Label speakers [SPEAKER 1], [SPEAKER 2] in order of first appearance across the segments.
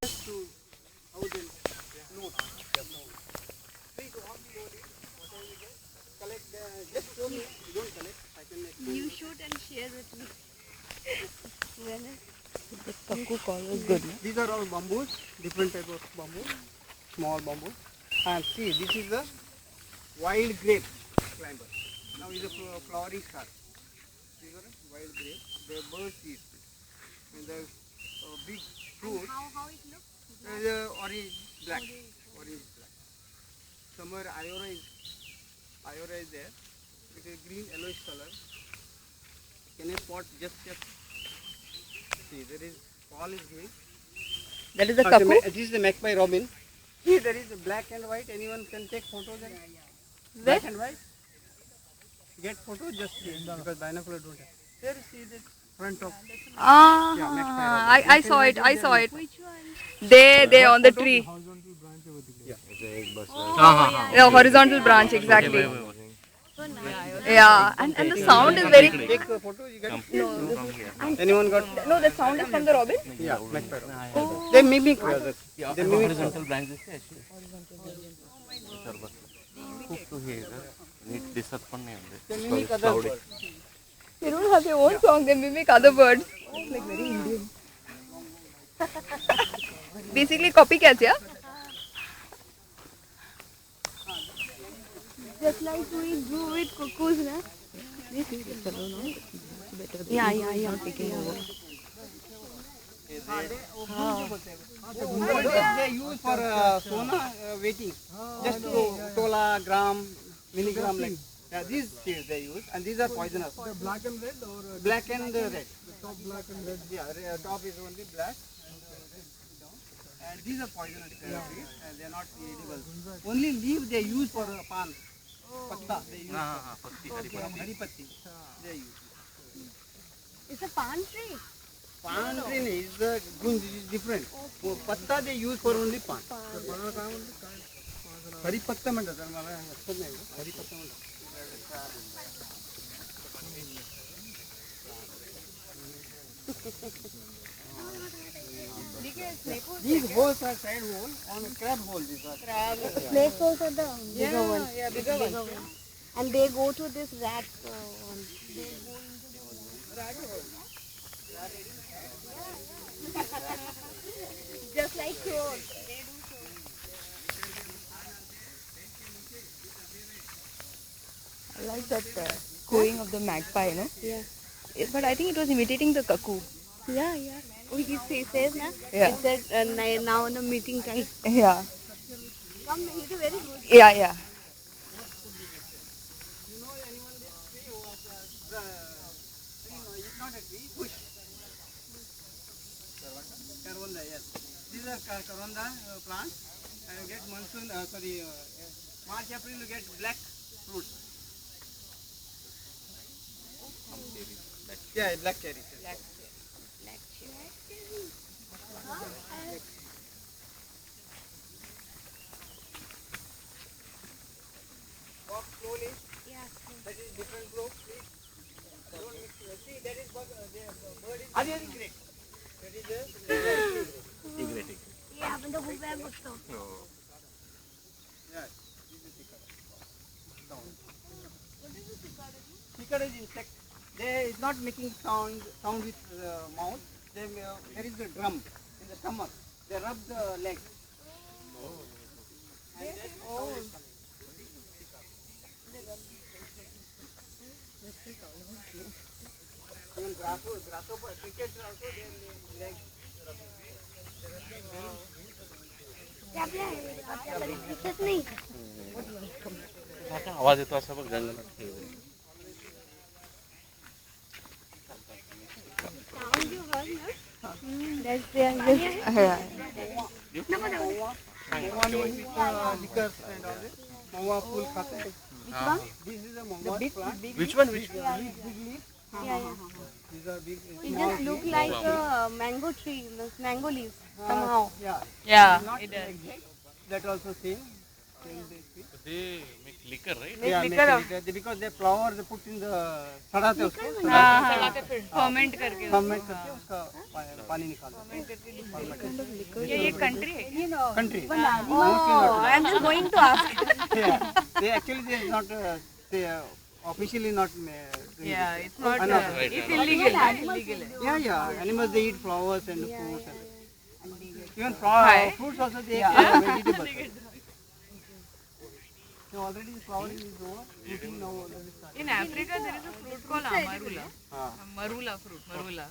[SPEAKER 1] to how they note. Please walk slowly. Whatever you get, collect. Just show me. Don't collect. I can explain.
[SPEAKER 2] You shoot and share with me.
[SPEAKER 3] The kaku call was good. No?
[SPEAKER 1] These are all bamboos, different type of bamboo, small bamboo. And see, this is the wild grape climber. Now is a flowering start. These are wild grape. The birds eat. And the big fruit
[SPEAKER 2] How it looks?
[SPEAKER 1] is orange black. Orange black. Somewhere iora is there. It is green yellowish color. Can you pot just see there is fall is giving.
[SPEAKER 3] That is the kaku.
[SPEAKER 1] This is the magpie robin. Here there is a black and white. Anyone can take photos there. Black and white. Get photo just because binocular don't have. There see the front of.
[SPEAKER 3] I saw it. I saw it.
[SPEAKER 2] Which one?
[SPEAKER 3] They on the tree.
[SPEAKER 1] Yeah.
[SPEAKER 3] Yeah, horizontal branch exactly.
[SPEAKER 2] So nice.
[SPEAKER 3] Yeah, and the sound is very.
[SPEAKER 1] Take a photo. You get.
[SPEAKER 3] No,
[SPEAKER 1] Anyone got?
[SPEAKER 3] no, the sound is from the robin.
[SPEAKER 1] Yeah, magpie robin. They mimic. They mimic.
[SPEAKER 4] horizontal branches अशी खूप तो हे NEET दिसत पण नाही
[SPEAKER 1] They mimic other birds.
[SPEAKER 3] They don't have their own song. They mimic other birds. It's like very Indian. Basically, copycats, yeah.
[SPEAKER 2] Just like we do with cuckoos, na? Yeah.
[SPEAKER 1] They use for sona weighting. Just tola, gram, milligram like. Yeah, these seeds they use, and these are poisonous.
[SPEAKER 5] The black and red or
[SPEAKER 1] Black and red.
[SPEAKER 5] the top black and red?
[SPEAKER 1] Yeah, top is only black. And these are poisonous trees, and they are not edible. Only leaf they use for pan. Patta they use. Hari patti. They use.
[SPEAKER 2] It's a palm tree.
[SPEAKER 1] Pan tree is the gunj is different. For patta they use for only pan. Hari patta म्हणतात मला लक्षात नाही हरी पत्ता म्हणतात. These holes are side hole on crab hole. These are crab.
[SPEAKER 2] Snake holes are the bigger ones. Yeah, bigger ones. And they go to this rat one. They go into the rat hole. Just like crows. They do so.
[SPEAKER 3] I like that cooing of the magpie, no?
[SPEAKER 2] Yeah.
[SPEAKER 3] But I think it was imitating the cuckoo.
[SPEAKER 2] Yeah. Oh, he says, na?
[SPEAKER 3] Yeah.
[SPEAKER 2] It said now in the meeting time.
[SPEAKER 3] Yeah.
[SPEAKER 2] Come, he do very good.
[SPEAKER 3] Yeah.
[SPEAKER 1] You know anyone this tree was tree? No, it's not a tree. Bush. Karonda, yes. These are karonda plants. And you get monsoon. March, April you get black fruit. Yeah, black cherries.
[SPEAKER 2] Black
[SPEAKER 1] Walk slowly.
[SPEAKER 2] Yeah.
[SPEAKER 1] That is different group. Please. Don't mix. See, that is bird is great. That is the
[SPEAKER 2] Yeah, but the who wear books
[SPEAKER 1] yeah. Down. Cicada is insect. They is not making sound with mouth. They there is a drum in the stomach. They rub the leg. And then even grasshopper, crickets also their legs
[SPEAKER 2] नहीं
[SPEAKER 4] आवाज येतो असा बघ जंगलात
[SPEAKER 2] sound you heard, no? That's their
[SPEAKER 3] Yeah.
[SPEAKER 1] liquors and all this. Mawa full khate hai.
[SPEAKER 2] Which one?
[SPEAKER 1] This is a mawa plant.
[SPEAKER 4] which one
[SPEAKER 1] Big leaf.
[SPEAKER 2] Yeah.
[SPEAKER 1] These are big.
[SPEAKER 2] It just look like a mango tree, those mango leaves somehow.
[SPEAKER 1] Yeah.
[SPEAKER 3] Yeah.
[SPEAKER 1] Not exact. That also same. Same they speak.
[SPEAKER 4] They make liquor, right?
[SPEAKER 1] Yeah,
[SPEAKER 3] liquor
[SPEAKER 1] make
[SPEAKER 3] of-
[SPEAKER 1] liquor. Because they flour they put in the सड़ाते उसको
[SPEAKER 3] ferment करके
[SPEAKER 1] ferment करके उसका पानी निकालते
[SPEAKER 3] ये country है
[SPEAKER 1] country
[SPEAKER 2] Oh, I'm just going to ask.
[SPEAKER 1] yeah they actually they is not they officially not
[SPEAKER 3] Yeah, it's not
[SPEAKER 4] Right,
[SPEAKER 3] it's
[SPEAKER 4] right.
[SPEAKER 3] illegal.
[SPEAKER 1] yeah animals they eat flowers and fruits and even fruits also they eat vegetables. So already flowering is over. Fruiting now already started.
[SPEAKER 3] In Africa there is a fruit called amarula. Marula fruit, marula.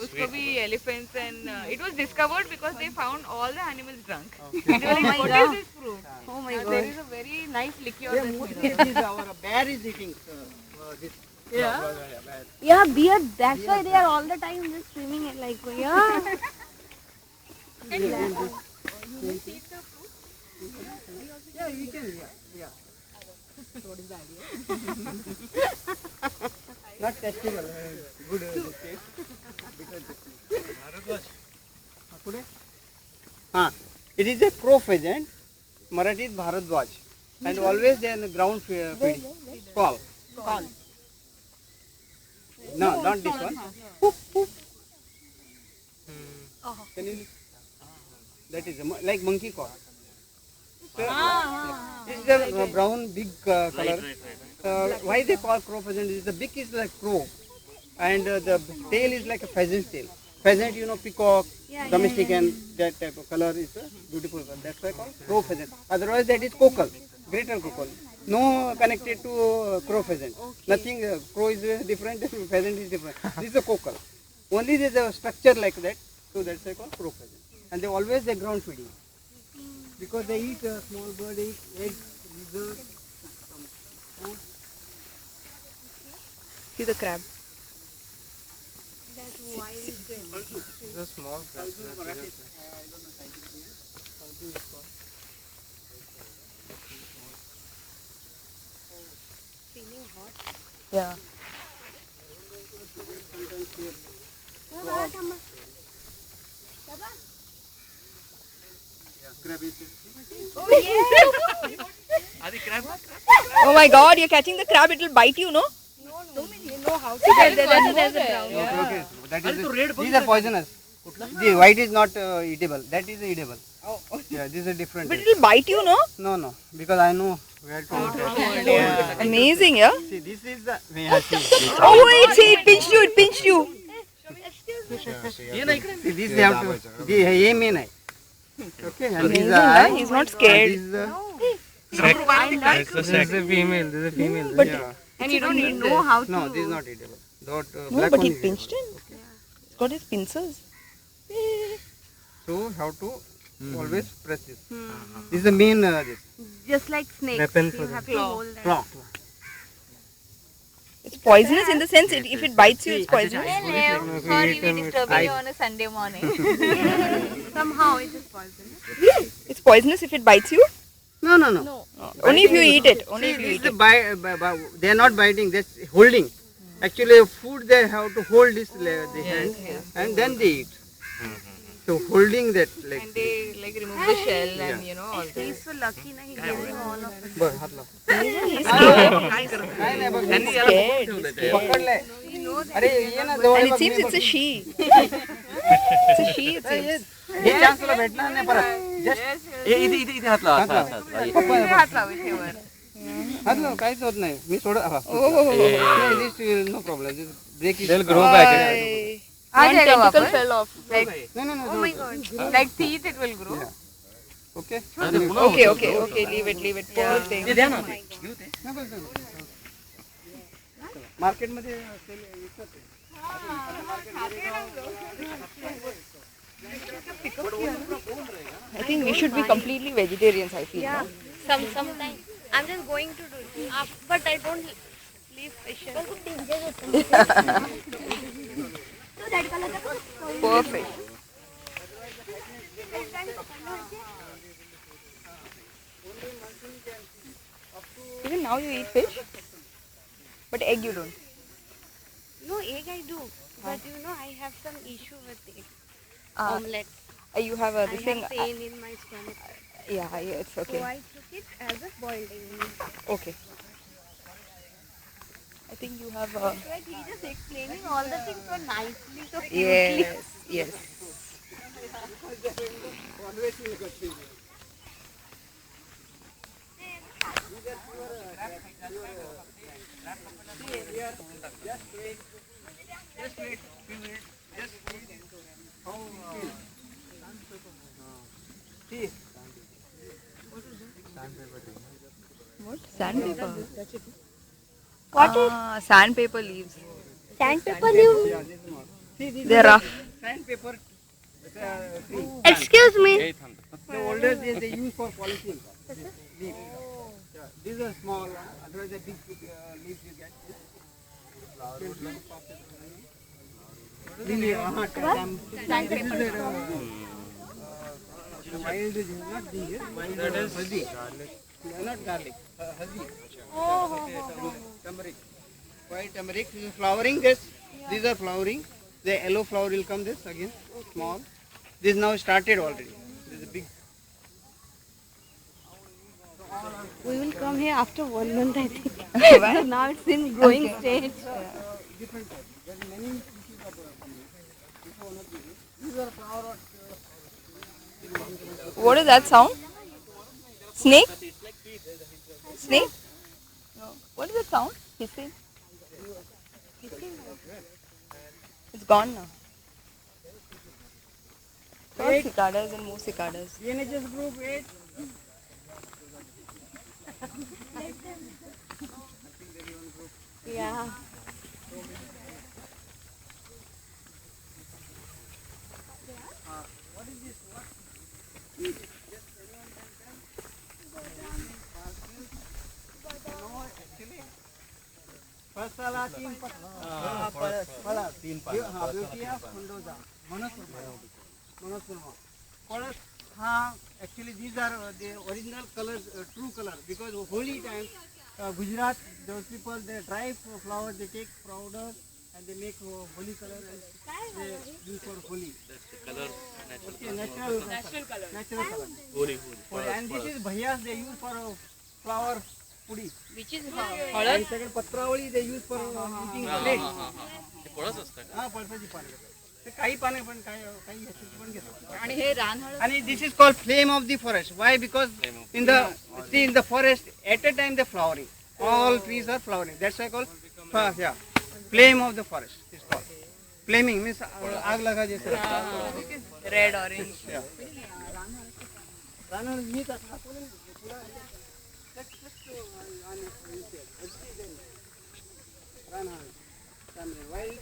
[SPEAKER 3] उसको भी elephants and it was discovered because they found all the animals drunk. They were like, what is this fruit?
[SPEAKER 2] Oh my
[SPEAKER 3] There is a very nice liqueur.
[SPEAKER 1] Yeah,
[SPEAKER 3] that's
[SPEAKER 1] mostly
[SPEAKER 3] made
[SPEAKER 1] it is our bear is eating this.
[SPEAKER 3] Yeah.
[SPEAKER 1] Bear.
[SPEAKER 2] Yeah, beer. That's why they are all the time just swimming it like yeah.
[SPEAKER 1] Yeah, we can. Yeah. Not testable. Good taste. It is a crow pheasant. Marathi is Bharadwaj. And always they are in the ground feeding. Call. No, not this one. Poop, poop. Can you? That is like monkey call. This is a brown big color.
[SPEAKER 4] Right.
[SPEAKER 1] Why they call crow pheasant is the beak is like crow and the tail is like a pheasant tail. Pheasant, you know, peacock, domestic and that type of color is a beautiful color. That's why called crow pheasant. Otherwise that is cockle, greater cockle. No connected to crow pheasant. Nothing, crow is different, pheasant is different. This is a cockle. Only there is a structure like that, so that's why called crow pheasant. And they always they ground feeding. Because they eat small bird, eat eggs, lizards.
[SPEAKER 3] See the crab.
[SPEAKER 5] The small crabs.
[SPEAKER 3] Yeah. Oh my God! You're catching the crab. It will bite you, no?
[SPEAKER 1] Okay. That is these are poisonous. The white is not eatable. That is eatable. Yeah, this is different.
[SPEAKER 3] But it will bite you, no?
[SPEAKER 1] No, because I know where to eat it.
[SPEAKER 3] Amazing, yeah.
[SPEAKER 1] See, this is the. Yeah, see,
[SPEAKER 3] Oh wait, see, it pinched you. It pinched you.
[SPEAKER 1] see, this they have to. The aim in eye. Okay, and these
[SPEAKER 3] Amazing,
[SPEAKER 1] are
[SPEAKER 3] huh?
[SPEAKER 1] eye.
[SPEAKER 3] He's not
[SPEAKER 1] And
[SPEAKER 3] scared.
[SPEAKER 1] this is the.
[SPEAKER 5] This is a female. This is a female.
[SPEAKER 3] But
[SPEAKER 1] Yeah.
[SPEAKER 3] and you don't even know how to.
[SPEAKER 1] No, this is not eatable. That,
[SPEAKER 3] No,
[SPEAKER 1] black
[SPEAKER 3] but
[SPEAKER 1] one
[SPEAKER 3] he
[SPEAKER 1] is
[SPEAKER 3] pinched
[SPEAKER 1] eatable.
[SPEAKER 3] it. He's got his pincers.
[SPEAKER 1] So how to always press this. This is the main this.
[SPEAKER 2] Just like snakes.
[SPEAKER 5] Weapon
[SPEAKER 2] You
[SPEAKER 5] for
[SPEAKER 2] have to
[SPEAKER 3] Claw.
[SPEAKER 2] hold that.
[SPEAKER 1] Claw.
[SPEAKER 3] It's poisonous in the sense if it bites you, it's poisonous.
[SPEAKER 2] Hello. Sorry, we disturbing you on a Sunday morning. Somehow it is poisonous.
[SPEAKER 3] It's poisonous if it bites you.
[SPEAKER 1] No.
[SPEAKER 3] Only if you eat it. Only
[SPEAKER 1] See,
[SPEAKER 3] if you
[SPEAKER 1] this
[SPEAKER 3] eat
[SPEAKER 1] is
[SPEAKER 3] it.
[SPEAKER 1] they are not biting, they are holding. Actually, food they have to hold this the hand and then they eat. So holding that like.
[SPEAKER 3] And they like remove the shell and you know all that.
[SPEAKER 2] He's so lucky na he's giving all of us.
[SPEAKER 1] बरं, हात लाव.
[SPEAKER 3] He's scared.
[SPEAKER 1] काय नाही बघ.
[SPEAKER 3] He's scared. He's scared.
[SPEAKER 1] पकडलंय. अरे ये ना जवळ
[SPEAKER 3] And
[SPEAKER 1] बघ,
[SPEAKER 3] it seems
[SPEAKER 1] me
[SPEAKER 3] it's a she. It's a she, it seems.
[SPEAKER 1] Hey chance तुला भेटणार नाही परत. Just
[SPEAKER 4] इथे हात लावा,
[SPEAKER 1] हात लाव.
[SPEAKER 4] हात लावा.
[SPEAKER 3] हात लाव इथे वर.
[SPEAKER 1] हात लाव, काहीच होत नाही. मी सोड हा.
[SPEAKER 3] Oh.
[SPEAKER 1] This no problem. This break is.
[SPEAKER 5] They'll grow back.
[SPEAKER 3] Bye.
[SPEAKER 2] Uh
[SPEAKER 3] One
[SPEAKER 2] जाएगा
[SPEAKER 3] tentacle
[SPEAKER 2] वापस?
[SPEAKER 3] fell off. Like,
[SPEAKER 1] No.
[SPEAKER 2] Oh my god.
[SPEAKER 3] like teeth it will grow.
[SPEAKER 1] Yeah. Okay.
[SPEAKER 3] Okay. Leave it. Poor thing.
[SPEAKER 1] Market मध्ये sell विकतात ते.
[SPEAKER 3] I think we should be completely vegetarians, I feel.
[SPEAKER 2] Yeah.
[SPEAKER 3] No?
[SPEAKER 2] Sometimes I'm just going to do it. But I don't leave fish.
[SPEAKER 3] Perfect. Even now you eat fish? But egg you don't.
[SPEAKER 2] No, egg I do. But you know, I have some issue with egg.
[SPEAKER 3] Uh,
[SPEAKER 2] Omelette.
[SPEAKER 3] You have a
[SPEAKER 2] I
[SPEAKER 3] this thing.
[SPEAKER 2] have pain in my stomach.
[SPEAKER 3] Yeah, it's
[SPEAKER 2] So
[SPEAKER 3] okay.
[SPEAKER 2] I took it as a boiled egg.
[SPEAKER 3] Okay. I think you have a...
[SPEAKER 2] Like he just explaining all the things so nicely, so cutely.
[SPEAKER 3] Yes, yes.
[SPEAKER 1] Always in a good thing. Just wait, few minutes. Just wait. How? See.
[SPEAKER 3] What? Sandpaper.
[SPEAKER 2] What is
[SPEAKER 3] Sandpaper leaves.
[SPEAKER 2] sandpaper leaf?
[SPEAKER 1] Yeah, this is more. See, this
[SPEAKER 3] They're
[SPEAKER 1] is
[SPEAKER 3] rough.
[SPEAKER 1] sandpaper. Tree.
[SPEAKER 2] Excuse me.
[SPEAKER 1] The older days they use for polishing. Leaf. Yeah, these are small. Otherwise, the big leaves you get. Lily, this is the wild is not these. Wild is haldi. Not garlic. Haldi. Turmeric. White turmeric. This is flowering. These are flowering. The yellow flower will come. This again small. This now started already. This is a big.
[SPEAKER 2] We will come here after 1 month, I think. So now it's in growing stage.
[SPEAKER 1] Different types. There are many species of this one of these are flower.
[SPEAKER 3] What is that sound? Snake? Snake? No. What is that sound? Hissing? It's gone now. All cicadas and more cicadas.
[SPEAKER 1] NHS group 8.
[SPEAKER 2] Yeah.
[SPEAKER 1] First वाला 3 फला 3 पान हां beauty of मंडोजा Manoj first हाँ actually these are the original colors true color because holy time Gujarat those people they dry flowers they take powder and they make holy color and they use for holy
[SPEAKER 4] Color,
[SPEAKER 1] okay natural color
[SPEAKER 4] holy.
[SPEAKER 1] and this is bhaiyas they use for flower pudi
[SPEAKER 3] Which is
[SPEAKER 1] and second patravali they use for eating plate
[SPEAKER 4] ते फळच असतं का?
[SPEAKER 1] हा पळसाची पाने ते काही पाने पण काही ह्याची पण घेतात
[SPEAKER 3] आणि हे रानहळद
[SPEAKER 1] and this is called flame of the forest why because in the forest at a time they flowering all trees are flowering that's why called yeah flame of the forest is called flaming means आग लगा जैसे
[SPEAKER 3] red orange
[SPEAKER 1] रानहळद मी रानहळद wild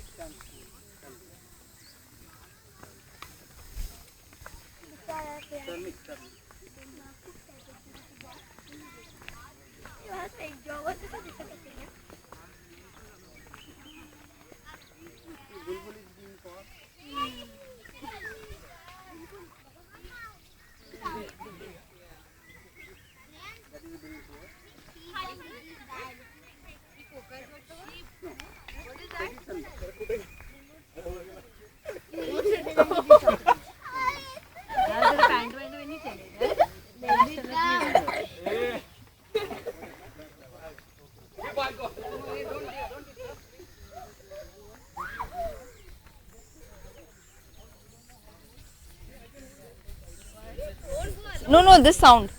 [SPEAKER 3] No, this sound.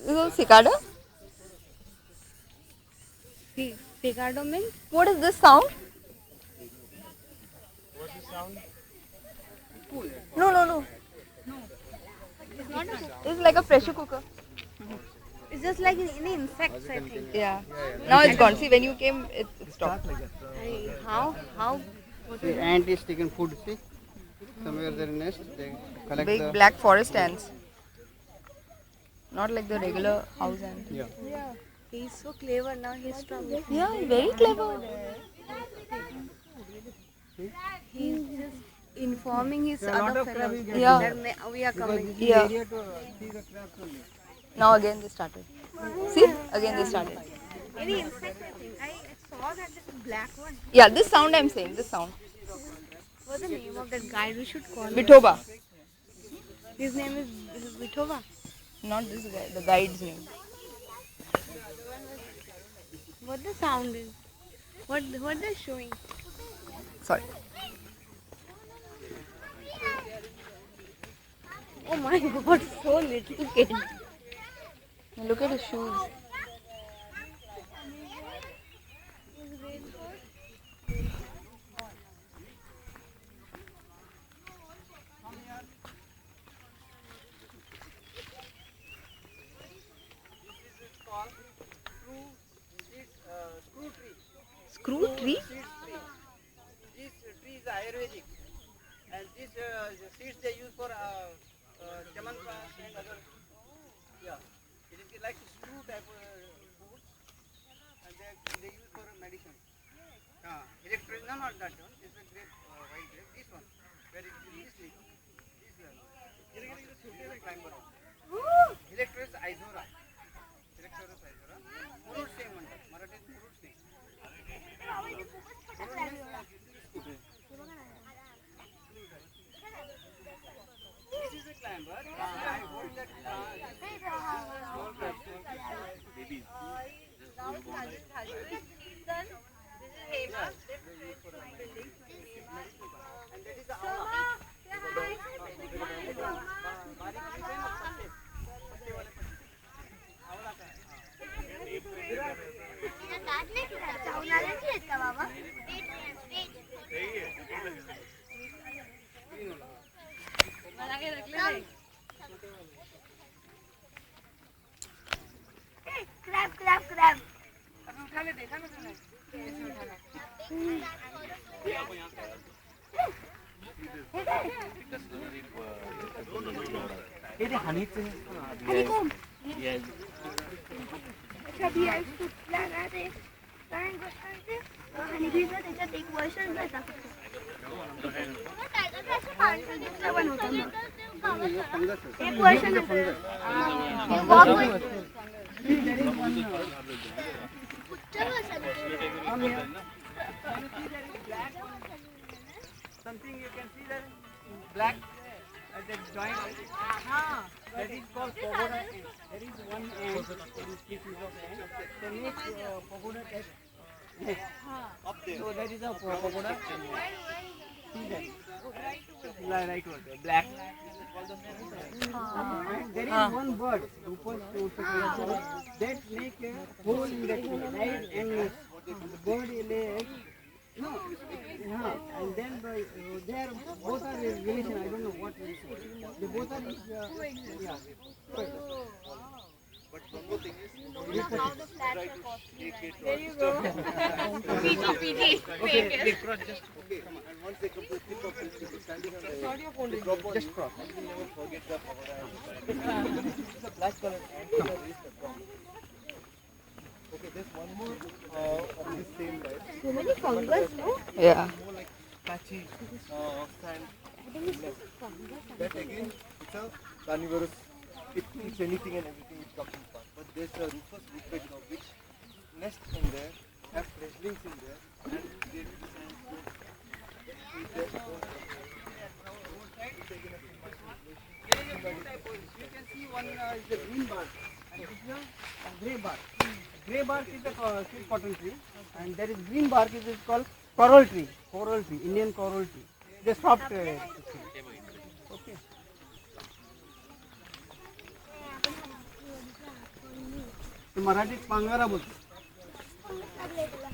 [SPEAKER 3] This is cicada?
[SPEAKER 2] Cicada means?
[SPEAKER 3] What is this sound?
[SPEAKER 5] What's the sound?
[SPEAKER 3] No.
[SPEAKER 2] It's not a
[SPEAKER 3] It's like a pressure cooker.
[SPEAKER 2] It's just like any insects, I think.
[SPEAKER 3] Yeah. Now it's gone. See, when you came, it stopped.
[SPEAKER 2] How?
[SPEAKER 1] the ant is taking food see somewhere their nest they collect
[SPEAKER 3] Big
[SPEAKER 1] the
[SPEAKER 3] black forest ants. Not like the regular house ant.
[SPEAKER 1] yeah
[SPEAKER 2] He's so clever now. He's strong.
[SPEAKER 3] Yeah, very clever.
[SPEAKER 2] He's just informing his
[SPEAKER 1] a lot
[SPEAKER 2] other
[SPEAKER 1] of crab
[SPEAKER 2] fellows
[SPEAKER 1] you get
[SPEAKER 3] Yeah.
[SPEAKER 2] that we are
[SPEAKER 1] because
[SPEAKER 2] coming.
[SPEAKER 1] this is
[SPEAKER 3] Yeah.
[SPEAKER 1] area to see the crabs only
[SPEAKER 3] Now again they started. See, again they started.
[SPEAKER 2] Any insect, I think. I saw that this black one.
[SPEAKER 3] Yeah, this sound I'm saying. This sound.
[SPEAKER 2] What's the name of that guy? We should call him.
[SPEAKER 3] Vithoba.
[SPEAKER 2] His name is Vitova.
[SPEAKER 3] Not this guy, the guide's name.
[SPEAKER 2] What the sound is? What they're showing?
[SPEAKER 3] Sorry.
[SPEAKER 2] Oh my God! So little kid.
[SPEAKER 3] Look at his shoes.
[SPEAKER 1] Screw tree. This tree is Ayurvedic, and this the seeds they use for chamanka and other. Yeah, it is like screw type food, and they use for medicine. Electric, no, not that one. This is a grape, white grape. This one, where it is this leaf. This leaf. This is a suitable climber. Electric Izora. Electrorus Izora. Murud same one. Marathi Murud same. This is a climber. I hold that small crabs, babies. And that is the
[SPEAKER 2] Crab. Honeycomb.
[SPEAKER 4] Yes.
[SPEAKER 2] अच्छा लगा दे कारण बसते आणि भिजत त्याच्यात एक वर्ष जाता एक वर्ष
[SPEAKER 1] something you can see that black at the joint. That is called pagoda ant. There is one ant, one species of ant. They make pagoda type nest up there. So that is a pagoda. See that? Right over there, black. And there is one bird, that make a hole in that right and the bird leg. No, and then they are both are relation. I don't know what relation. They both are yeah. But one more thing is, there you go.
[SPEAKER 3] PG.
[SPEAKER 1] Okay, they cross just. Okay, and once they come to the tip of it, they standing on the drop on just cross. You will never forget the pagoda. This is a black color ant. Okay, there's one more of this same type.
[SPEAKER 2] So many fungus, no?
[SPEAKER 3] Yeah.
[SPEAKER 1] More like patchy sand. That again, it's a carnivorous. It eats anything and everything which comes in past. But there's a rufous woodpecker which nest in there, have nestlings in there, and they eat sand. Eat their own. You can see one is the green bark and this is a grey bark. Grey bark is a sweet cotton tree, and there is green bark is called coral tree, Indian coral tree. They soft tree. Okay. मराठीत पांगारा बोलतो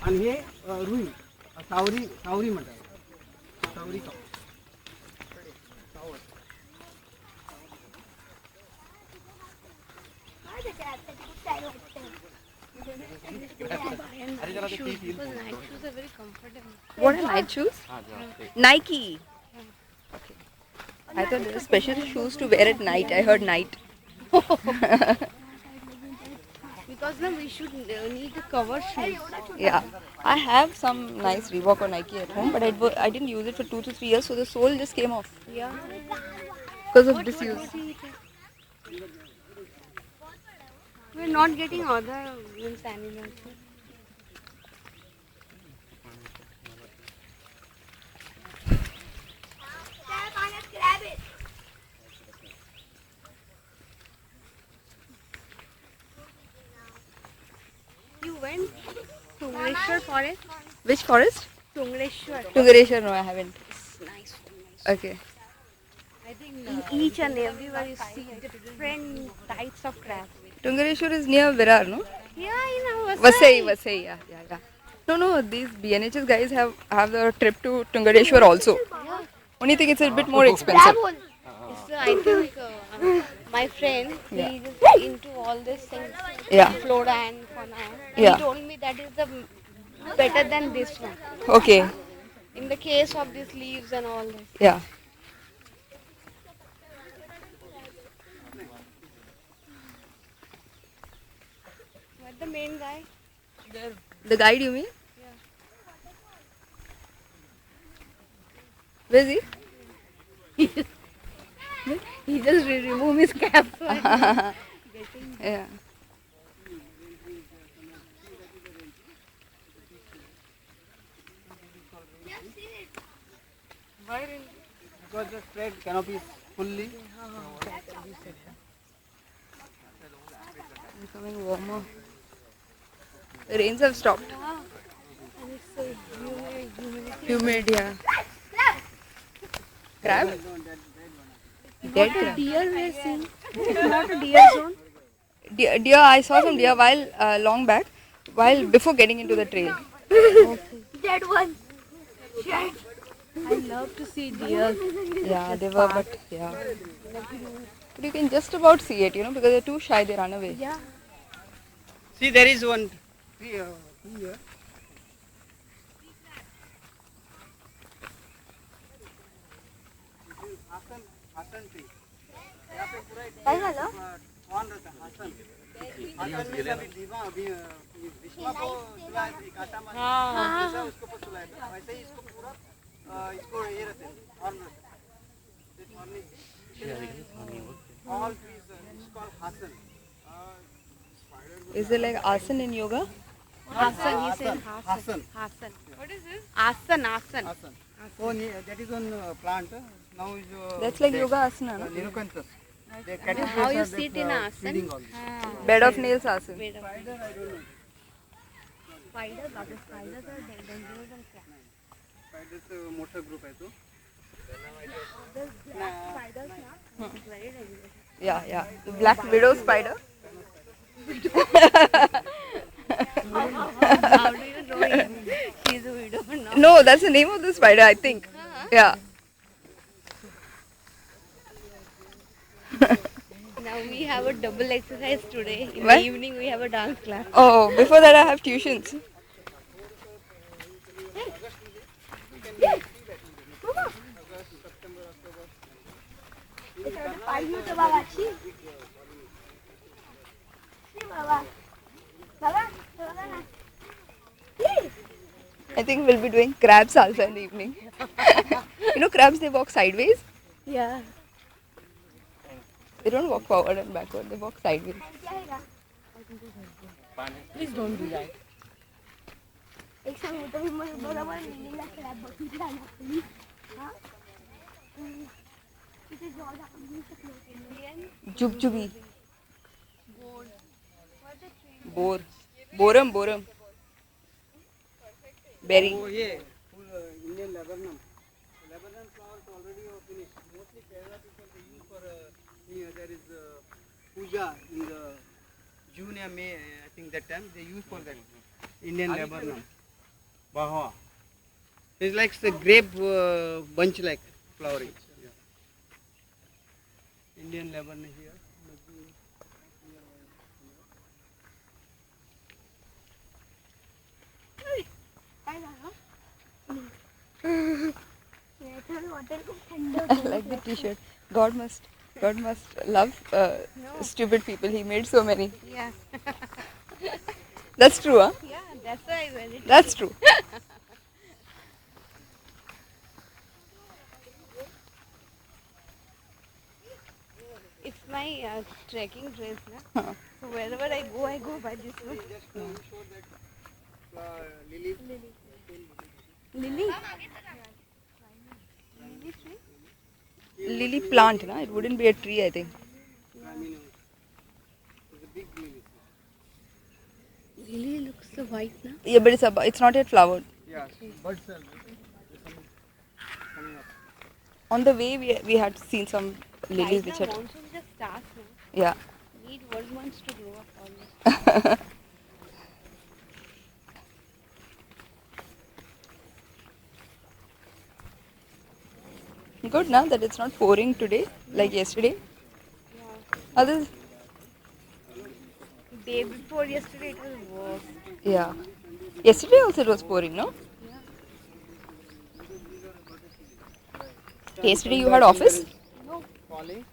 [SPEAKER 1] आणि हे रुई सावरी म्हणतात सावरी
[SPEAKER 3] What are night shoes? Nike. Okay. I thought there were special shoes to wear at night. I heard night.
[SPEAKER 2] Because now we should need to cover shoes.
[SPEAKER 3] Yeah. I have some nice Reebok or Nike at home, but I didn't use it for 2 to 3 years, so the sole just came off
[SPEAKER 2] Yeah.
[SPEAKER 3] because of disuse.
[SPEAKER 2] We're not getting other animals. Tungreshwar forest.
[SPEAKER 6] Which forest?
[SPEAKER 2] Tungreshwar.
[SPEAKER 6] Tungareshwar. No, I haven't.
[SPEAKER 2] Nice.
[SPEAKER 6] Okay.
[SPEAKER 2] In each and everywhere you see different types of crabs.
[SPEAKER 6] Tungareshwar is near Virar, no?
[SPEAKER 2] Yeah, you know.
[SPEAKER 6] Vasai. Yeah. No. These BNHS guys have the trip to Tungareshwar also. Only thing it's a bit more expensive.
[SPEAKER 2] So I think my friend, he is into all these things.
[SPEAKER 6] Yeah.
[SPEAKER 2] Flora and fauna.
[SPEAKER 6] Yeah.
[SPEAKER 2] He told me that is the better than this one.
[SPEAKER 6] Okay.
[SPEAKER 2] In the case of these leaves and all this.
[SPEAKER 6] Yeah.
[SPEAKER 2] Where's the main guy?
[SPEAKER 6] The guide, you mean? Where is he?
[SPEAKER 2] He just remove his cap.
[SPEAKER 6] Yeah.
[SPEAKER 1] Because the spread canopy is fully.
[SPEAKER 6] Becoming warmer. The rains have stopped.
[SPEAKER 2] And it's so
[SPEAKER 6] Humid, yeah. Crab? Dead crab.
[SPEAKER 2] deer we are seeing. It's not a deer zone.
[SPEAKER 6] Deer, I saw some deer long back, while before getting into the trail.
[SPEAKER 2] Dead one. I love to see deer.
[SPEAKER 6] Yeah, they were, but yeah. But you can just about see it, because they're too shy, they run away.
[SPEAKER 2] Yeah.
[SPEAKER 1] See, there is one tree here. हासन tree यहाँ पे पूरा
[SPEAKER 2] काय झालं?
[SPEAKER 1] कौन रहता है हासन हासन में अभी भीष्मा को सुलाया था काटा मार जैसा उसको पर सुलाया था वैसे ही इसको पूरा इसको ये रहते हैं horn all trees is called हासन
[SPEAKER 6] Is it like asan in yoga?
[SPEAKER 2] Hasan, he said
[SPEAKER 1] Hasan.
[SPEAKER 2] Hasan.
[SPEAKER 3] What is this?
[SPEAKER 2] Asan.
[SPEAKER 1] Hasan. Oh, that is one plant. Now is
[SPEAKER 6] That's like yoga asana, no?
[SPEAKER 1] Nilocanthus.
[SPEAKER 2] How you sit in asan?
[SPEAKER 1] Feeding all this.
[SPEAKER 6] Bed of nails asan.
[SPEAKER 1] Spider, I don't know.
[SPEAKER 2] Spiders are dangerous and crabs.
[SPEAKER 1] Spiders मोठा group आहे तो.
[SPEAKER 2] Spiders na very dangerous.
[SPEAKER 6] Yeah. The black widow spider.
[SPEAKER 2] How do you know he's a widow now?
[SPEAKER 6] No, that's the name of the spider, I think. Yeah.
[SPEAKER 2] Now we have a double exercise today. In
[SPEAKER 6] What?
[SPEAKER 2] the evening we have a dance class.
[SPEAKER 6] Oh, before that I have tuitions. I think we'll be doing crab salsa in the evening. Crabs, they walk sideways.
[SPEAKER 2] Yeah.
[SPEAKER 6] They don't walk forward and backward, they walk sideways.
[SPEAKER 2] Please don't do that.
[SPEAKER 7] एक सांगू तर मी बरोबर लिहिलेला crab बघितला ना please हा तिथे George आपण घेऊ शकलो
[SPEAKER 6] Jubjubi. Borum. Berry.
[SPEAKER 1] Oh, yeah. Full Indian laburnum. Laburnum flowers already are finished. Mostly Kerala people they use for there is puja in the June or May. I think that time they use for that Indian laburnum. Bahwa. It's like the grape bunch like flowering. Yeah. Indian laburnum here.
[SPEAKER 7] काय झालं nature water खूप थंड
[SPEAKER 6] I like the t-shirt. God must love stupid people. He made so many.
[SPEAKER 2] Yeah.
[SPEAKER 6] That's true, huh?
[SPEAKER 2] Yeah, that's why I wear it.
[SPEAKER 6] That's true.
[SPEAKER 2] It's my trekking dress, na? So wherever I go by this one.
[SPEAKER 1] Lily.
[SPEAKER 2] Lily?
[SPEAKER 6] Lily plant, na? It wouldn't be a tree, I think.
[SPEAKER 1] I mean, it's a big lily.
[SPEAKER 2] Lily looks So white, na?
[SPEAKER 6] Yeah, but it's not yet flowered.
[SPEAKER 1] Yeah, buds are coming up.
[SPEAKER 6] On the way, we had seen some lilies which
[SPEAKER 2] Right now,
[SPEAKER 6] had.
[SPEAKER 2] monsoon just starts now.
[SPEAKER 6] Yeah.
[SPEAKER 2] Need 1 month to grow up almost.
[SPEAKER 6] Good now that it's not pouring today like yesterday. Others,
[SPEAKER 2] Day before yesterday it was worse.
[SPEAKER 6] yeah. Yesterday also it was pouring, no? Yesterday you had office?
[SPEAKER 1] No. Falling.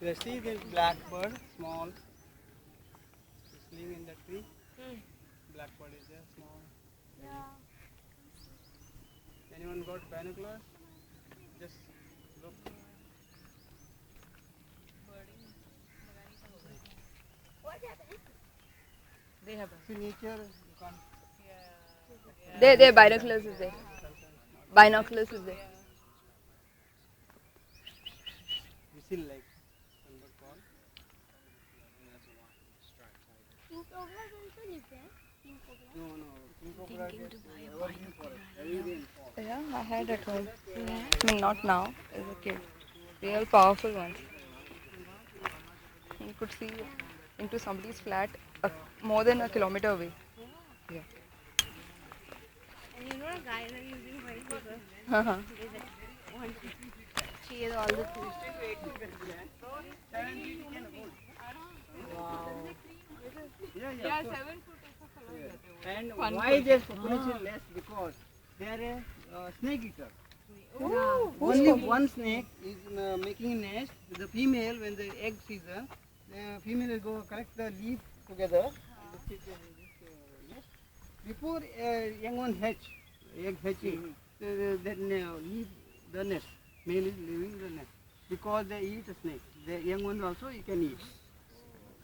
[SPEAKER 1] You see this blackbird, small, living in the tree. Blackbird is there, small. Anyone got binoculars? Just look.
[SPEAKER 3] They have.
[SPEAKER 1] See nature, you can't.
[SPEAKER 6] There, binoculars is there. Binoculars is there.
[SPEAKER 1] Whistle like sunbird call.
[SPEAKER 7] King cobra also live there. King cobra.
[SPEAKER 1] No, king cobra is evergreen forest. Evergreen forest.
[SPEAKER 6] Yeah, I had at home. I mean, not now, as a kid. Real powerful ones. You could see into somebody's flat more than a kilometer away. Yeah.
[SPEAKER 2] And you know, guys are using white paper.
[SPEAKER 6] Uh-huh.
[SPEAKER 2] She has all the food.
[SPEAKER 1] Yeah,
[SPEAKER 3] Yeah, 7 foot is a
[SPEAKER 1] And why their population less? Because they are a snake eater. Only one snake is making a nest. The female, when the egg season, the female will go collect the leaf together. Keep them in this nest. Before young one hatch, egg hatching, then leave the nest. Male is leaving the nest because they eat a snake. The young one also you can eat.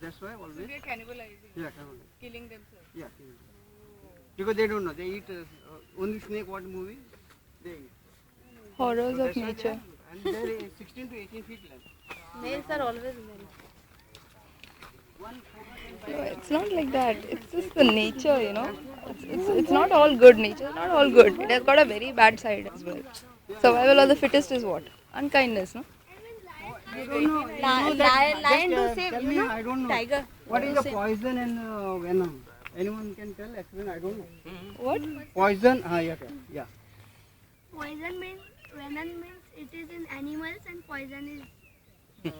[SPEAKER 1] That's why always.
[SPEAKER 3] They are cannibalizing,
[SPEAKER 1] Yeah, cannibal.
[SPEAKER 3] killing themselves.
[SPEAKER 1] Yeah, because they don't know. They eat only snake. What moving? They eat.
[SPEAKER 6] Horrors
[SPEAKER 1] So
[SPEAKER 6] of
[SPEAKER 1] that's why
[SPEAKER 6] nature.
[SPEAKER 1] And they're 16 to 18 feet length.
[SPEAKER 2] Males are always male.
[SPEAKER 6] No, it's not like that. It's just the nature, you know. It's not all good. Nature is not all good. It has got a very bad side as well. Survival of the fittest is what? Unkindness, no?
[SPEAKER 1] I don't know.
[SPEAKER 2] Lion do
[SPEAKER 1] Just,
[SPEAKER 2] same,
[SPEAKER 1] tell
[SPEAKER 2] you
[SPEAKER 1] me,
[SPEAKER 2] know,
[SPEAKER 1] I don't know.
[SPEAKER 2] tiger.
[SPEAKER 1] What is the poison and venom? Anyone can tell? Explain. I don't know.
[SPEAKER 6] What?
[SPEAKER 1] Poison. Yeah.
[SPEAKER 7] Poison means, venom means it is in animals and poison is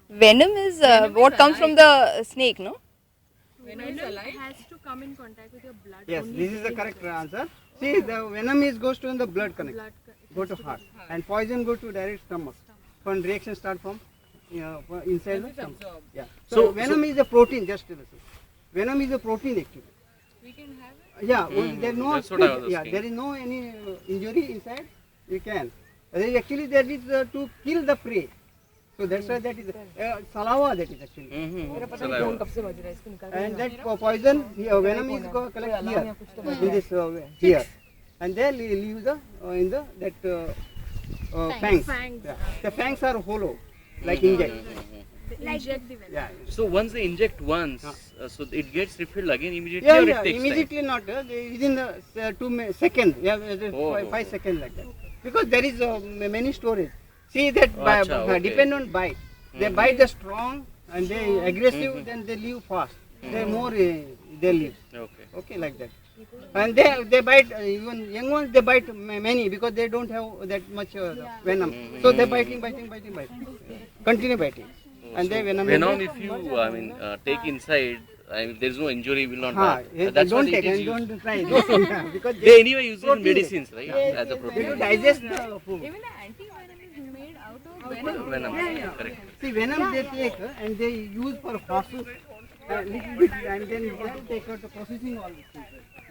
[SPEAKER 6] Venom is what comes from the snake, no?
[SPEAKER 3] Venom is alive.
[SPEAKER 2] Has to come in contact with your blood.
[SPEAKER 1] Yes, this is the correct answer. See, the venom is goes to the blood connect, go to heart, and poison go to direct stomach. When reaction start from inside the stomach. Yeah. So venom is a protein. Just to listen. Venom is a protein actually.
[SPEAKER 3] We can have it.
[SPEAKER 1] Yeah, there is no
[SPEAKER 4] That's what I was
[SPEAKER 1] yeah,
[SPEAKER 4] asking.
[SPEAKER 1] there is no any injury inside. You can. There is actually that is to kill the prey. So that's why that is salava. That is actually. And that poison venom is go collect here in this here, and they leave the in the that fangs. Yeah. The fangs are hollow, like inject. Yeah.
[SPEAKER 4] So once they inject once, so it gets refilled again immediately,
[SPEAKER 1] Yeah,
[SPEAKER 4] or
[SPEAKER 1] yeah,
[SPEAKER 4] it takes
[SPEAKER 1] immediately not. Within the 2 seconds, yeah,
[SPEAKER 4] Oh,
[SPEAKER 1] 5 seconds like that. Because there is many storage. See that
[SPEAKER 4] Acha, okay.
[SPEAKER 1] depend on bite. They bite the strong and they aggressive, then they leave fast. They more they leave.
[SPEAKER 4] time? Okay.
[SPEAKER 1] Okay, like that. And they bite even young ones. They bite many because they don't have that much venom. So they biting, continue biting, and they venom.
[SPEAKER 4] Venom, if you take inside, there is no injury, will not die. That's
[SPEAKER 1] don't
[SPEAKER 4] why
[SPEAKER 1] take
[SPEAKER 4] it is
[SPEAKER 1] and
[SPEAKER 4] used.
[SPEAKER 1] don't try because
[SPEAKER 4] They anyway use it in
[SPEAKER 1] protein.
[SPEAKER 4] medicines, right? As a
[SPEAKER 1] they
[SPEAKER 4] protein.
[SPEAKER 1] do digest the food.
[SPEAKER 3] Even the anti-venom is made out of venom.
[SPEAKER 4] Venom, correct.
[SPEAKER 1] See, venom they take and they use for horses little bit, and then they take out the processing all these things.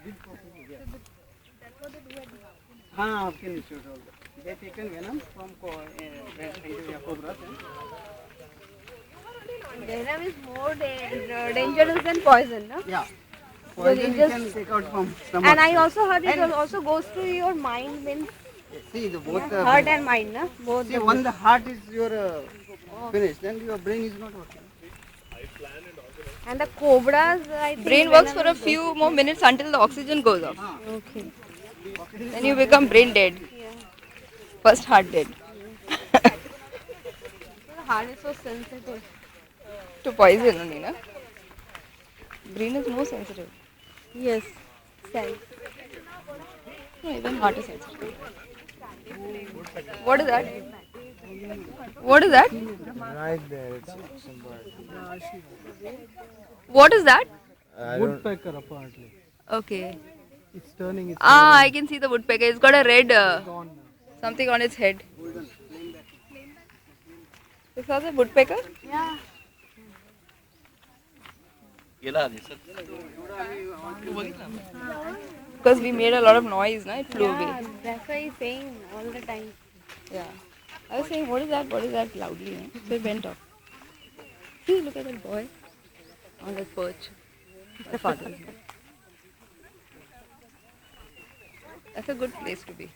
[SPEAKER 1] Big processing, yeah. Kill issues all that. They taken venom from cobras.
[SPEAKER 2] Venom is more dangerous than poison, no?
[SPEAKER 1] Yeah. Poison you can take out from stomach.
[SPEAKER 2] And I also heard it also goes to your mind, means
[SPEAKER 1] See, the both
[SPEAKER 2] heart and mind, no? Both.
[SPEAKER 1] see, when the heart is your finished, then your brain is not working.
[SPEAKER 2] And the cobras, I think.
[SPEAKER 6] Brain works for a few more minutes until the oxygen goes off.
[SPEAKER 2] Okay.
[SPEAKER 6] Then you become brain dead. First heart dead.
[SPEAKER 2] The heart is so sensitive.
[SPEAKER 6] To poison only, na? Brain is more sensitive.
[SPEAKER 2] Yes. Cells.
[SPEAKER 6] No, even heart is sensitive. What is that? What is that?
[SPEAKER 5] Right there, it's some bird.
[SPEAKER 6] What is that?
[SPEAKER 5] Woodpecker apparently.
[SPEAKER 6] Okay.
[SPEAKER 5] It's turning its
[SPEAKER 6] Ah, I can see the woodpecker. It's got a red something on its head. This was a woodpecker?
[SPEAKER 2] Yeah.
[SPEAKER 4] गेला दिसत
[SPEAKER 6] Because we made a lot of noise, na? It flew away.
[SPEAKER 2] That's why he's saying all the time.
[SPEAKER 6] Yeah. I was saying, what is that? What is that loudly? Na? So it went off. See, look at that boy on that perch. My father is here. That's a good place to be.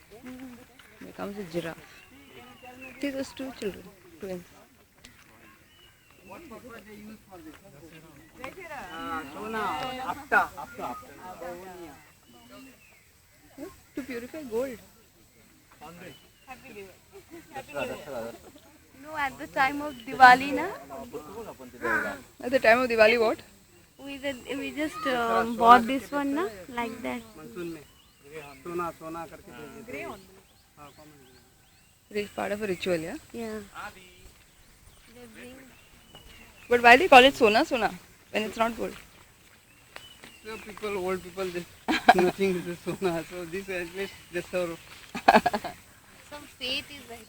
[SPEAKER 6] Here comes a giraffe. See those two children, twins.
[SPEAKER 1] Sona, apta.
[SPEAKER 6] To purify gold.
[SPEAKER 2] No, at the time of Diwali, na,
[SPEAKER 6] At the time of Diwali, what?
[SPEAKER 2] we just bought this one, na, like that.
[SPEAKER 1] Monsoon में सोना करके भेज देते हैं। हाँ, common.
[SPEAKER 6] Part of a ritual, yeah?
[SPEAKER 2] Yeah.
[SPEAKER 6] But why they call it Sona Sona when it's not gold?
[SPEAKER 1] So people, old people, they nothing is sona. So this at least they serve.
[SPEAKER 2] Some faith is like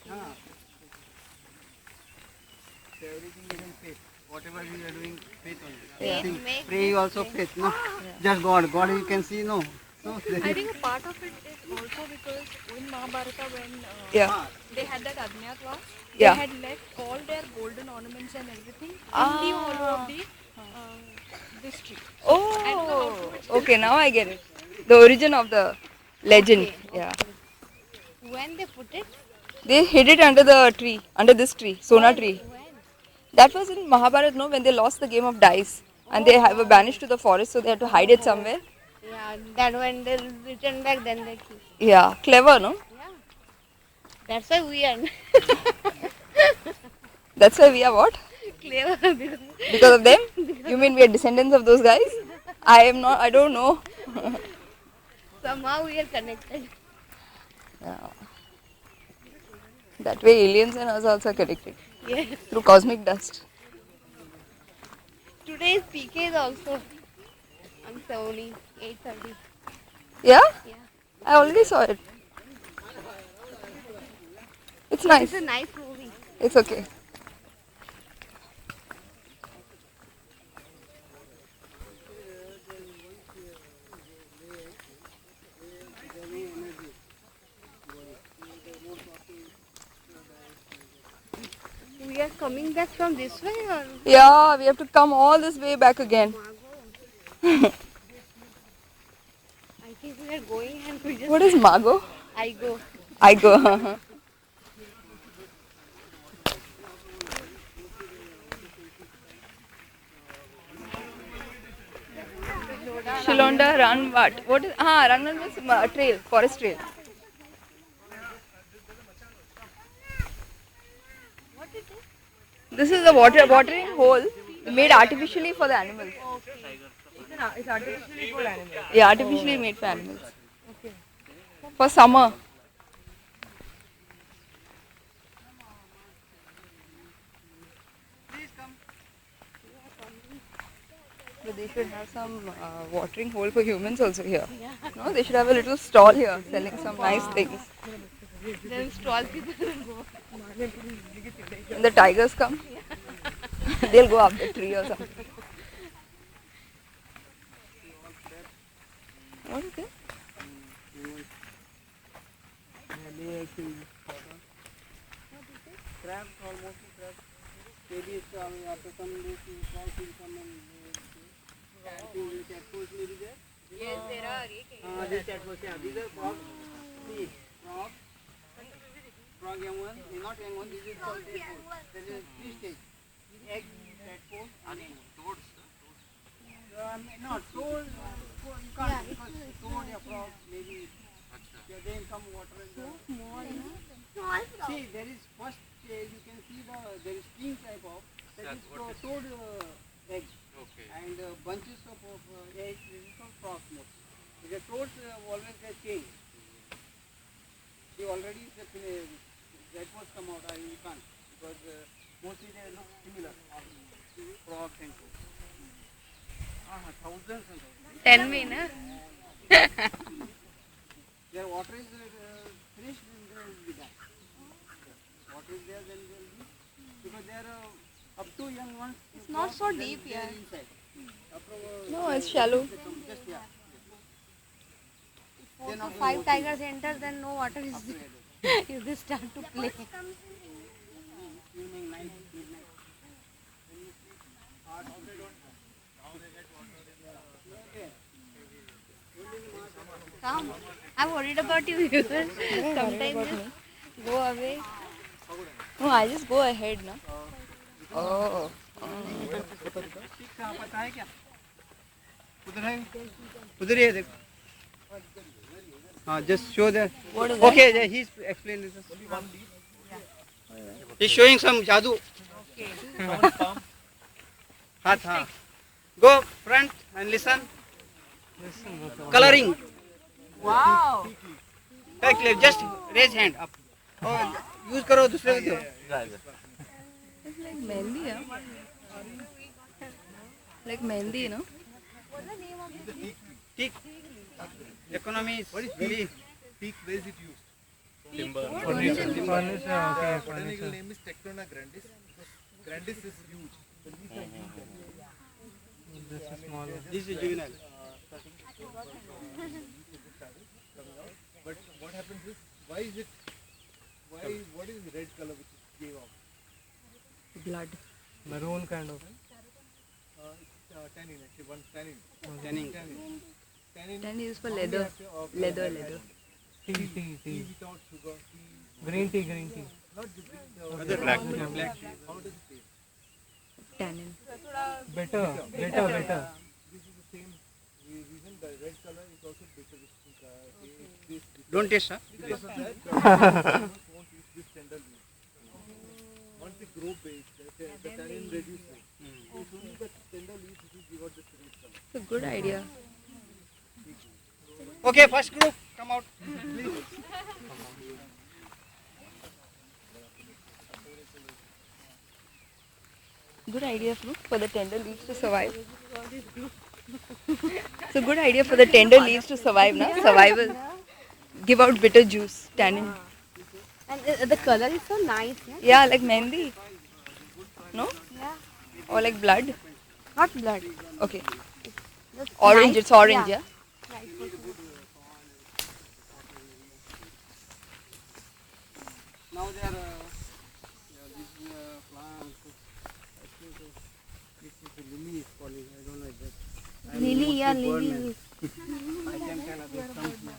[SPEAKER 1] So everything is in faith. Whatever we are doing, faith only.
[SPEAKER 6] Yeah.
[SPEAKER 1] Think, pray also faith, no? Just God. God you can see, no? So
[SPEAKER 3] I think a part of it is also because in Mahabharata when
[SPEAKER 6] Yeah.
[SPEAKER 3] they had that Ajnatwas,
[SPEAKER 6] Yeah.
[SPEAKER 3] they had left all their golden ornaments and everything in the hollow of the this tree.
[SPEAKER 6] Oh, okay, now I get it. The origin of the legend. Yeah.
[SPEAKER 2] when they put it.
[SPEAKER 6] They hid it under the tree, under this tree, Sona tree. That was in Mahabharata, no, when they lost the game of dice and they were banished to the forest, so they had to hide it somewhere.
[SPEAKER 2] Yeah, that when they return back, then they keep.
[SPEAKER 6] Yeah, clever, no?
[SPEAKER 2] That's why we are
[SPEAKER 6] That's why we are what?
[SPEAKER 2] clever because
[SPEAKER 6] Because of them? You mean we are descendants of those guys? I am not, I don't know.
[SPEAKER 2] somehow we are connected.
[SPEAKER 6] Yeah. That way aliens and us also are connected
[SPEAKER 2] Yes.
[SPEAKER 6] through cosmic dust.
[SPEAKER 2] Today's PK is also on Sony 8:30.
[SPEAKER 6] Yeah?
[SPEAKER 2] Yeah.
[SPEAKER 6] I already saw it. It's nice.
[SPEAKER 2] It's a nice movie.
[SPEAKER 6] It's okay.
[SPEAKER 2] We are coming back from this way or
[SPEAKER 6] Yeah, we have to come all this way back again.
[SPEAKER 2] I think we are going and we just
[SPEAKER 6] What is Mago?
[SPEAKER 2] I go.
[SPEAKER 6] I go. Shilonda run what? What is? Run means trail, forest trail. This is a watering hole made artificially for the animals.
[SPEAKER 3] It's artificially for animals.
[SPEAKER 6] Yeah, artificially made for animals. For summer. But they should have some watering hole for humans also here. No, they should have a little stall here selling some nice things.
[SPEAKER 2] Then stroll people go.
[SPEAKER 6] When the tigers come, they'll go up the tree or something. What is it?
[SPEAKER 1] Crabs, almost crabs. Maybe it's after some days, small things come and tadpoles may be there.
[SPEAKER 3] Yes, there are.
[SPEAKER 1] These tadpoles, yeah. These are frogs. See, frog. Frog young one. Not young one. This is called tadpole. There is 3 stages. Egg, tadpole, and young one. No, toad, you can't because toad, yeah, frog, maybe. Yeah, then come water and
[SPEAKER 7] Small frog.
[SPEAKER 1] see, there is first, you can see there is string type of, that is toad egg.
[SPEAKER 8] Okay.
[SPEAKER 1] And bunches of eggs, this is called frog most. The toads always get changed. See, already that was come out, you can't, because mostly they look similar, frogs and toads. Thousands and thousands.
[SPEAKER 3] Tell me, na.
[SPEAKER 1] Their water is finished, then they will be done. Water is there, then they will be, because they are up to young ones.
[SPEAKER 2] It's not so deep,
[SPEAKER 1] they
[SPEAKER 2] yeah.
[SPEAKER 1] are inside. After,
[SPEAKER 6] No, it's shallow.
[SPEAKER 1] they come just, yeah.
[SPEAKER 2] 4 to 5 tigers enter, then no water is there. You just start to play.
[SPEAKER 1] Evening, night, midnight. When you sleep, hard, now they don't come. Now they get water.
[SPEAKER 2] Come. I'm worried about you. Sometimes just go away.
[SPEAKER 6] No, I just go ahead, na. Oh.
[SPEAKER 1] ठीक था, पता है क्या? उधर है, उधर ही है देखो. हाँ, just show that.
[SPEAKER 6] What is
[SPEAKER 1] Okay, yeah, he's explaining this. He's showing some jadoo. हाथ हाँ. Go front and listen. Coloring.
[SPEAKER 3] Wow.
[SPEAKER 1] Right, just raise hand up. Oh, use करो दूसरे को दो.
[SPEAKER 6] It's like mehndi, yeah. Like mehndi, no?
[SPEAKER 1] Teak. Economy is really.
[SPEAKER 8] Peak, where is it used?
[SPEAKER 5] Furniture, okay,
[SPEAKER 8] Botanical
[SPEAKER 5] furniture.
[SPEAKER 8] name is Tectona grandis. Because grandis is huge. The leaves are huge.
[SPEAKER 5] This is small one.
[SPEAKER 1] This is juvenile.
[SPEAKER 8] But what happens is, what is the red color which it gave off?
[SPEAKER 6] Blood.
[SPEAKER 5] Maroon kind of.
[SPEAKER 8] It's tannin actually, one tannin.
[SPEAKER 1] Tanning.
[SPEAKER 8] Tannin.
[SPEAKER 6] Then used for leather. Leather.
[SPEAKER 5] Tea.
[SPEAKER 8] Without sugar, tea.
[SPEAKER 5] Green tea.
[SPEAKER 8] Not the
[SPEAKER 1] Other black. Black.
[SPEAKER 8] How does it taste?
[SPEAKER 6] Tannin.
[SPEAKER 5] Better.
[SPEAKER 8] This is the same reason the red color is also bitter.
[SPEAKER 1] Don't taste, huh?
[SPEAKER 8] Because of that, farmers won't use this tender leaf. Once they grow big, the tannin reduces. So it's only the tender leaves which will give out this red color.
[SPEAKER 6] It's a good idea.
[SPEAKER 1] Okay, first group, come out.
[SPEAKER 6] Good idea, Fru, for the tender leaves to survive. It's a good idea for the tender leaves to survive, na? Survival. Give out bitter juice, tannin.
[SPEAKER 2] And the color is so nice. Yeah?
[SPEAKER 6] Yeah, like mehndi. No?
[SPEAKER 2] Yeah.
[SPEAKER 6] Or like blood.
[SPEAKER 2] Not blood.
[SPEAKER 6] Okay.
[SPEAKER 2] Just
[SPEAKER 6] Orange,
[SPEAKER 2] nice.
[SPEAKER 6] it's orange, yeah?
[SPEAKER 1] Now they are these plants. This is the lily is calling. I don't know exactly.
[SPEAKER 2] Lily, yeah, lily.
[SPEAKER 1] I can tell other something.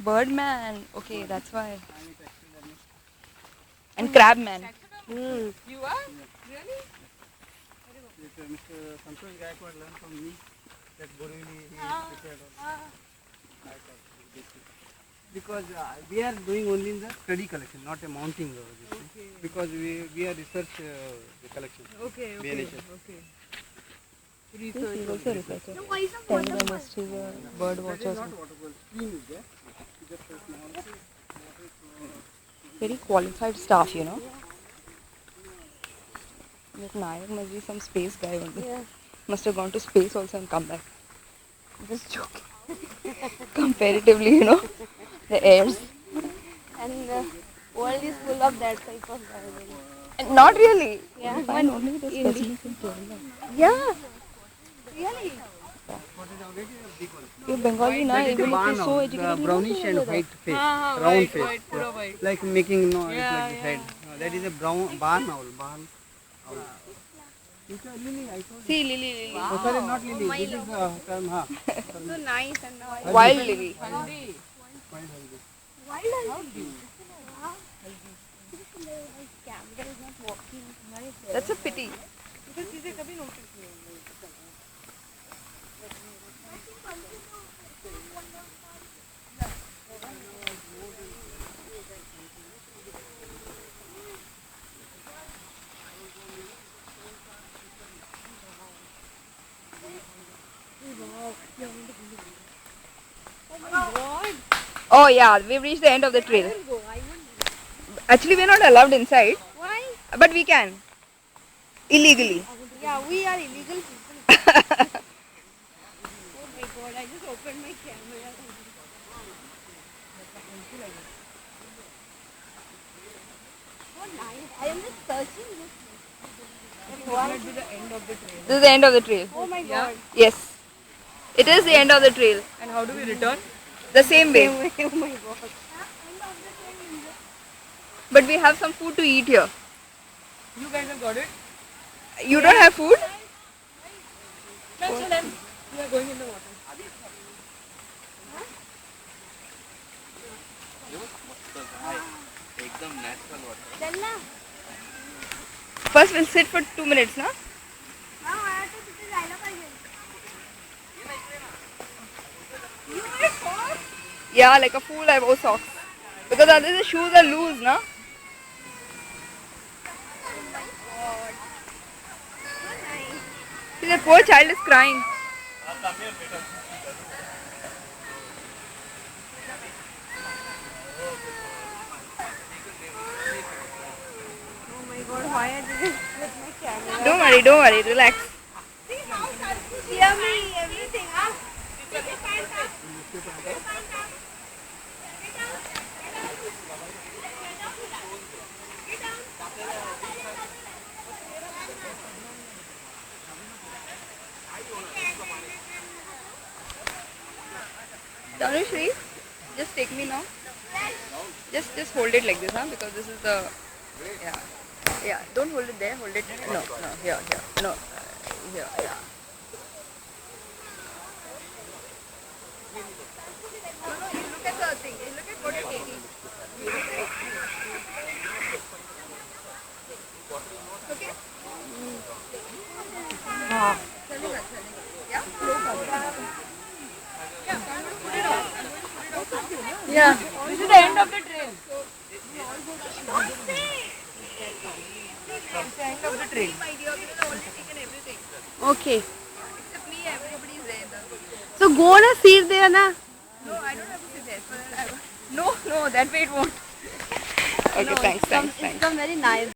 [SPEAKER 6] Birdman. Okay, that's why. And crabman.
[SPEAKER 3] You are? Really?
[SPEAKER 1] Mr. Santosh Gaikwad learned from me that Borivali he prepared all. Because we are doing only in the study collection, not a mounting. This thing. Because we are research the collection.
[SPEAKER 3] Okay.
[SPEAKER 6] This is also researcher. Taxidermist, he's a bird watcher.
[SPEAKER 1] Not waterfall. Stream is there. Just a small.
[SPEAKER 6] Very qualified staff, you know. That Nayak must be some space guy only.
[SPEAKER 2] Yeah.
[SPEAKER 6] Must have gone to space also and come back. Just joking. Comparatively, you know, the airs.
[SPEAKER 2] And the world is full of that type of garden.
[SPEAKER 6] And not really.
[SPEAKER 2] Yeah.
[SPEAKER 6] You find only the specimens in Kerala.
[SPEAKER 2] Yeah. Really?
[SPEAKER 6] You Bengali na,
[SPEAKER 1] That is the
[SPEAKER 6] even if
[SPEAKER 1] barn
[SPEAKER 6] you're so
[SPEAKER 1] owl,
[SPEAKER 6] educated,
[SPEAKER 1] the
[SPEAKER 6] you
[SPEAKER 1] brownish
[SPEAKER 6] don't
[SPEAKER 1] and
[SPEAKER 6] know that.
[SPEAKER 1] white face,
[SPEAKER 3] हाँ,
[SPEAKER 1] round
[SPEAKER 3] white,
[SPEAKER 1] face.
[SPEAKER 3] white, पूरा white.
[SPEAKER 1] Like making noise
[SPEAKER 3] Yeah,
[SPEAKER 1] like this
[SPEAKER 3] yeah.
[SPEAKER 1] side. That is a brown barn owl. Barn owl. You can lily, I told you.
[SPEAKER 6] See, lily.
[SPEAKER 1] Oh, sorry, not lily. This is term, ha.
[SPEAKER 2] So nice and
[SPEAKER 6] Wild lily.
[SPEAKER 3] Haldi.
[SPEAKER 2] Why does it? Camera is not working.
[SPEAKER 6] That's a pity.
[SPEAKER 3] ये सब चीजें कभी notice नहीं होंगी.
[SPEAKER 6] Oh yeah, we've reached the end of the trail. Actually, we're not allowed inside,
[SPEAKER 2] Why?
[SPEAKER 6] but we can. Illegally.
[SPEAKER 2] Yeah, we are illegal people. Oh my god, I just opened my camera. So nice. I am just searching this.
[SPEAKER 6] This is the end of the trail.
[SPEAKER 2] Oh my god.
[SPEAKER 6] Yes. It is the end of the trail.
[SPEAKER 3] And how do we return?
[SPEAKER 6] The same way.
[SPEAKER 2] Oh my god.
[SPEAKER 6] But we have some food to eat here.
[SPEAKER 3] You guys have got it?
[SPEAKER 6] You don't have food?
[SPEAKER 3] We are going in the water.
[SPEAKER 4] एकदम natural water.
[SPEAKER 2] चलना.
[SPEAKER 6] First we'll sit for 2 minutes, na?
[SPEAKER 2] हाँ आया तो तुझे जायला पाहिजे. You wear socks?
[SPEAKER 6] Yeah, like a fool I wore socks. Because otherwise the shoes are loose, na? See, the poor child is crying.
[SPEAKER 2] Oh my god, why I didn't put my camera?
[SPEAKER 6] Don't worry, relax.
[SPEAKER 2] See how Sarfu cheer me, everything, huh? Take your pants up. Take your pants up. Get down. Get down.
[SPEAKER 6] Tanushree, just take me now. Just hold it like this, huh? Because this is the yeah. Don't hold it there. Hold it. No, here. No, here. Yeah. No, you look at the thing. You look at what you're taking. Okay. चलेगा. Yeah.
[SPEAKER 3] Yeah. This is the end of the trail. It's the end of the trail.
[SPEAKER 6] My dear, we have already taken everything.
[SPEAKER 2] Okay.
[SPEAKER 6] Except me, everybody is there.
[SPEAKER 2] So go na sit there na.
[SPEAKER 6] No, I don't have to sit there. No, that way it won't. Okay, thanks.
[SPEAKER 2] It's very nice.